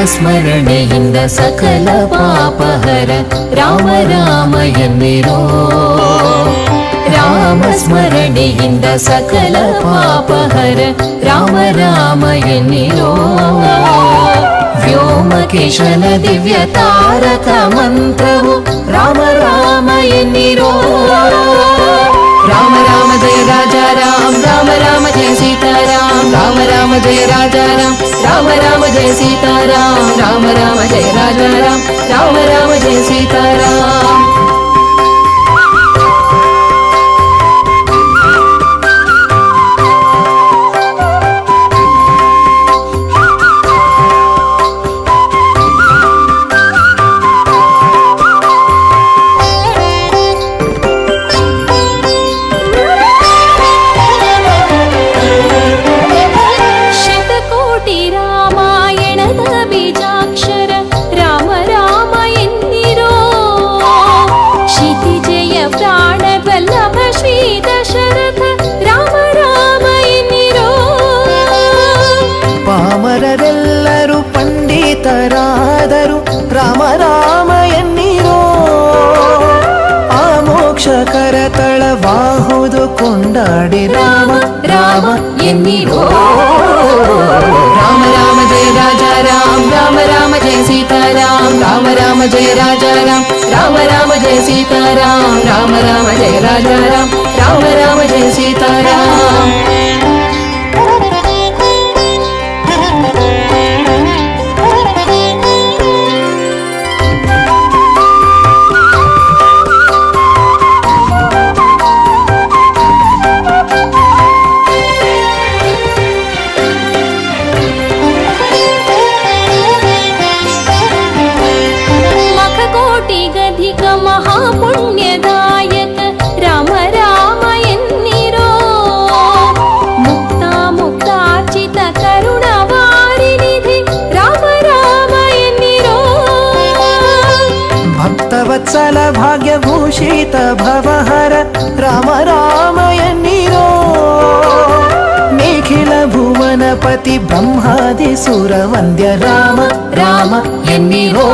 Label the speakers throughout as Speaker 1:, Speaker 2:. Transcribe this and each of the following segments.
Speaker 1: ಸ್ಮರಣೆಯಿಂದ ಸಕಲ ಪಾಪಹರ ರಾಮ ರಾಮ ಎನ್ನಿರೋ. ರಾಮ ಸ್ಮರಣೆಯಿಂದ ಸಕಲ ಪಾಪಹರ ರಾಮ ರಾಮ ಎನ್ನಿರೋ. ವ್ಯೋಮಕೇಶನ ದಿವ್ಯ ತಾರಕ ಮಂತ್ರವು ರಾಮ ರಾಮ ಎನ್ನಿರೋ. ರಾಮ ರಾಮ ಜಯ ರಾಜಾ ರಾಮ ರಾಮ ರಾಮ ಜಯ ಸೀತಾರಾಮ ರಾಮ ರಾಮ ಜಯ ರಾಜಾ ರಾಮ ರಾಮ ರಾಮ ಜಯ ಸೀತಾರಾಮ ರಾಮ ರಾಮ ಜಯ ರಾಜಾ ರಾಮ ರಾಮ ರಾಮ ಜಯ ಸೀತಾರಾಮ.
Speaker 2: ಪಾಮರರೆಲ್ಲರೂ ಪಂಡಿತರಾದರು ರಾಮ ರಾಮ ಎನ್ನಿರೋ. ಆ ಮೋಕ್ಷ ಕರತಳವಾಹುದು ಕೊಂಡಾಡಿ ರಾಮ ರಾಮ ಎನ್ನಿರೋ.
Speaker 1: ರಾಮ ರಾಮ ಜಯ ರಾಜಾ ರಾಮ ರಾಮ ರಾಮ ಜಯ ಸೀತಾರಾಮ ರಾಮ ರಾಮ ಜಯ ರಾಜಾ ರಾಮ ರಾಮ ರಾಮ ಜಯ ಸೀತಾರಾಮ ರಾಮ ರಾಮ ಜಯ ರಾಜಾ ರಾಮ ರಾಮ ರಾಮ ಜಯ ಸೀತಾರಾಮ.
Speaker 3: ಮಹಾಪುಣ್ಯದಾಯಕ ರಾಮ ರಾಮ ಎನ್ನಿರೋ. ಮುಕ್ತ ಮುಕ್ತಾರ್ಚಿತ ಕರುಣವಾರಿನಿಧಿ ರಾಮ ರಾಮ ಎನ್ನಿರೋ.
Speaker 2: ಭಕ್ತವತ್ಸಲ ಭಾಗ್ಯಭೂಷಿತ ಭವಹರ ರಾಮ ರಾಮ ಎನ್ನಿರೋ. ನಿಖಿಲ ಭುವನಪತಿ ಬ್ರಹ್ಮಾದಿ ಸುರ ವಂದ್ಯ ರಾಮ ರಾಮ ಎನ್ನಿರೋ.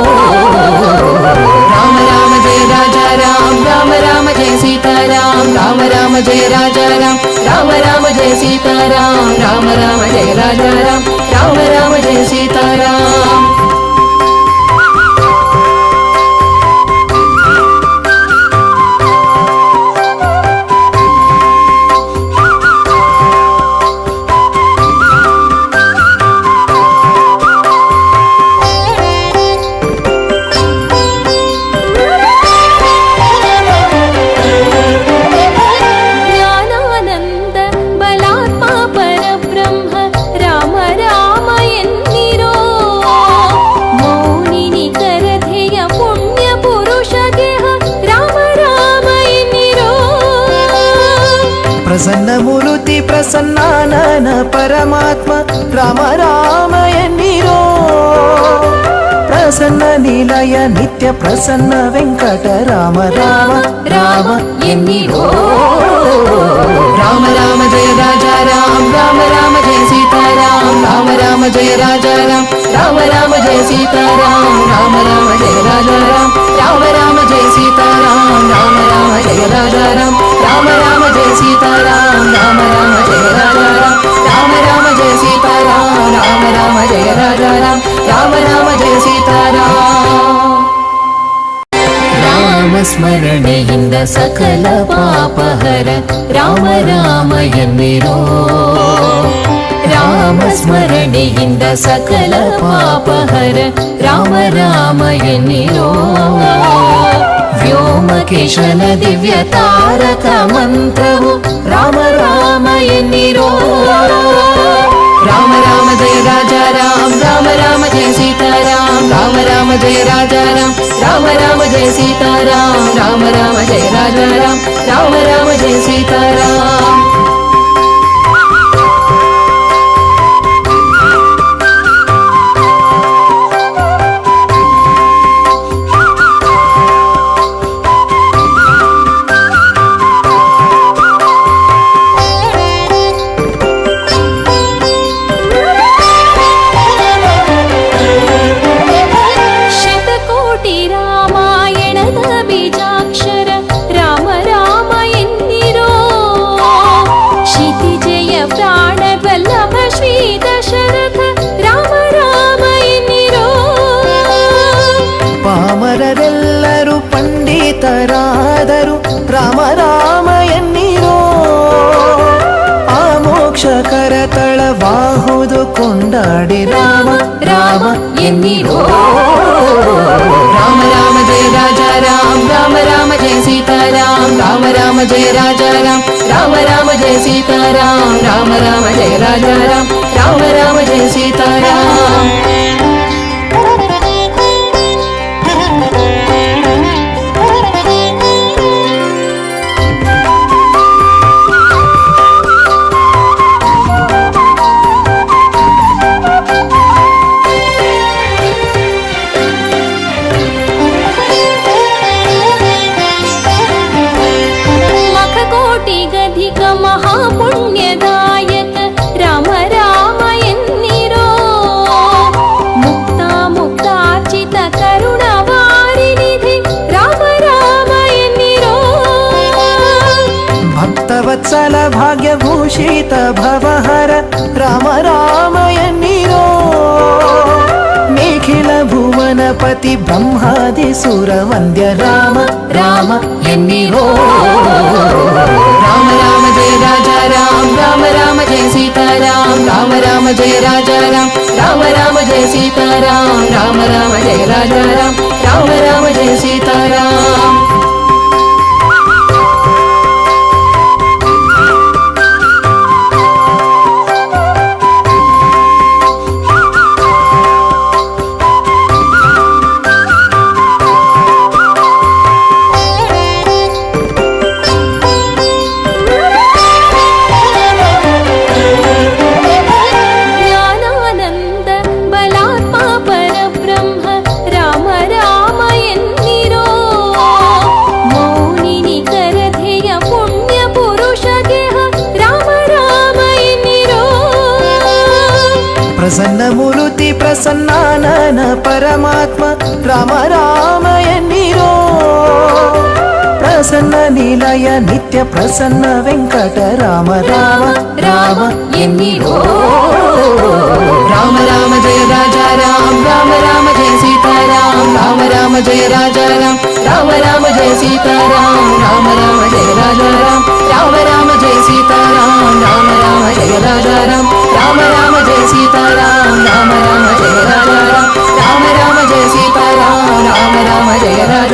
Speaker 1: ರಾಮ ರಾಮ ಜಯ ರಾಜಾ ರಾಮ ರಾಮ ರಾಮ ಜಯ ಸೀತಾರಾಮ ರಾಮ ರಾಮ ಜಯ ರಾಜಾ ರಾಮ ರಾಮ ರಾಮ ಜಯ ಸೀತಾರಾಮ ರಾಮ ರಾಮ ಜಯ ರಾಜಾ ರಾಮ ರಾಮ ರಾಮ ಜಯ ಸೀತಾರಾಮ.
Speaker 2: ಪ್ರಸನ್ನ ಮೂರುತಿ ಪ್ರಸನ್ನಾನನ ಪರಮಾತ್ಮ ರಾಮ ರಾಮ ಎನ್ನಿರೋ. ಪ್ರಸನ್ನ ನಿಲಯ ನಿತ್ಯ ಪ್ರಸನ್ನ ವೆಂಕಟ ರಾಮ ರಾಮ ರಾಮ ಎನ್ನಿರೋ.
Speaker 1: ರಾಮ ರಾಮ ಜಯ ರಾಜಾ ರಾಮ ರಾಮ ರಾಮ ಜಯ ಸೀತಾರಾಮ ರಾಮ ರಾಮ ಜಯ ರಾಜಾ ರಾಮ ರಾಮ ರಾಮ ಜಯ ಸೀತಾರಾಮ ರಾಮ ರಾಮ ಜಯ ರಾಜಾ ರಾಮ ರಾಮ ರಾಮ ಜಯ ಸೀತಾರಾಮ ರಾಮ ರಾಮ ಜಯ ರಾಜಾ ರಾಮ ರಾಮ ರಾಮ ಜಯ ಸೀತಾರಾಮ ರಾಮ ರಾಮ ಜಯ ರಾಜಾ ರಾಮ ರಾಮ ರಾಮ ಜಯ ಸೀತಾರಾಮ ರಾಮ ರಾಮ ಜಯ ರಾಜಾ ರಾಮ ರಾಮ ರಾಮ ಜಯ ಸೀತಾರಾಮ. ರಾಮ ಸ್ಮರಣೆಯಿಂದ ಸಕಲ ಪಾಪಹರ ರಾಮ ರಾಮ ಎನ್ನಿರೋ. ರಾಮ ಸ್ಮರಣೆಯಿಂದ ಸಕಲ ಪಾಪಹರ ರಾಮ ರಾಮ ಎನ್ನಿರೋ. ವ್ಯೋಮಕೇಶನ ದಿವ್ಯ ತಾರಕ ಮಂತ್ರವು ರಾಮ ರಾಮ ಎನ್ನಿರೋ. ರಾಮ ರಾಮ ಜಯ ರಾಜಾ ರಾಮ ರಾಮ ರಾಮ ಜಯ ಸೀತಾರಾಮ ರಾಮ ರಾಮ ಜಯ ರಾಜಾ ರಾಮ ರಾಮ ರಾಮ ಜಯ ಸೀತಾರಾಮ ರಾಮ ರಾಮ ಜಯ ರಾಜಾ ರಾಮ ರಾಮ ರಾಮ ಜಯ ಸೀತಾರಾಮ.
Speaker 2: ಕೊಂಡಾಡಿ ರಾಮ ರಾಮ ಎನ್ನಿರೋ.
Speaker 1: ರಾಮ ರಾಮ ಜಯ ರಾಜ ರಾಮ ರಾಮ ರಾಮ ಜಯ ಸೀತಾರಾಮ ರಾಮ ರಾಮ ಜಯ ರಾಜ ರಾಮ ರಾಮ ರಾಮ ಜಯ ಸೀತಾರಾಮ ರಾಮ ರಾಮ ಜಯ ರಾಜ ರಾಮ ರಾಮ ರಾಮ ಜಯ ಸೀತಾರಾಮ.
Speaker 3: ಮಖಕೋಟಿಗಧಿಕ ಮಹಾಪುಣ್ಯದಾಯಕ ರಾಮ ರಾಮ ಎನ್ನಿರೋ. ಮುಕ್ತ ಮುಕ್ತಾರ್ಚಿತ ಕರುಣವಾರಿನಿಧಿ ರಾಮ ರಾಮ ಎನ್ನಿರೋ.
Speaker 2: ಭಕ್ತವತ್ಸಲ ಭಾಗ್ಯಭೂಷಿತ ಭವಹರ ರಾಮ ರಾಮ ಎನ್ನಿರೋ. ನಿಖಿಲ ಭುವನಪತಿ ಬ್ರಹ್ಮಾದಿ ಸುರ ವಂದ್ಯ ರಾಮ ರಾಮ ಎನ್ನಿರೋ.
Speaker 1: ರಾಮ ರಾಮ ಜಯ ರಾಜ ರಾಮ ರಾಮ ರಾಮ ಜಯ ಸೀತಾರಾಮ ರಾಮ ರಾಮ ಜಯ ರಾಜ ರಾಮ ರಾಮ ರಾಮ ಜಯ ಸೀತಾರಾಮ ರಾಮ ರಾಮ ಜಯ ರಾಜ ರಾಮ ರಾಮ ರಾಮ ಜಯ ಸೀತಾರಾಮ.
Speaker 3: ಜ್ಞಾನಾನಂದ ಬಲಾತ್ಮ ಪರಬ್ರಹ್ಮ ರಾಮ ರಾಮ ಎನ್ನಿರೋ. ಮೌನಿ ನಿಖರಧೆಯ ಪುಣ್ಯ ಪುರುಷ ಗೆಹ ರಾಮ ರಾಮ ಎನ್ನಿರೋ.
Speaker 2: ಪ್ರಸನ್ನ ಮೂರುತಿ ಪ್ರಸನ್ನಾನನ ಪರಮಾತ್ಮ ರಾಮ ರಾಮ ಎನ್ನಿರೋ. ಪ್ರಸನ್ನ ನಿಲಯ ನಿತ್ಯ ಪ್ರಸನ್ನ ವೆಂಕಟ ರಾಮ ರಾಮ ರಾಮ ಎನ್ನಿರೋ.
Speaker 1: ರಾಮ ರಾಮ ಜಯ ರಾಜ ರಾಮ ರಾಮ ರಾಮ ಜಯ ಸೀತಾರಾಮ ರಾಮ ರಾಮ ಜಯ ರಾಜ ರಾಮ ರಾಮ ರಾಮ ಜಯ ಸೀತಾರಾಮ ರಾಮ ರಾಮ ಜಯ ರಾಜ ರಾಮ ರಾಮ ರಾಮ ಜಯ ಸೀತಾರಾಮ ರಾಮ ರಾಮ ಜಯ ರಾಜ ರಾಮ ರಾಮ ರಾಮ ಜಯ ಸೀತಾರಾಮ ರಾಮ ರಾಮ ಜಯ ರಾಜ ರಾಮ ರಾಮ ರಾಮ ಜಯ ಸೀತಾರಾಮ ರಾಮ ರಾಮ ಜಯ ರಾಜ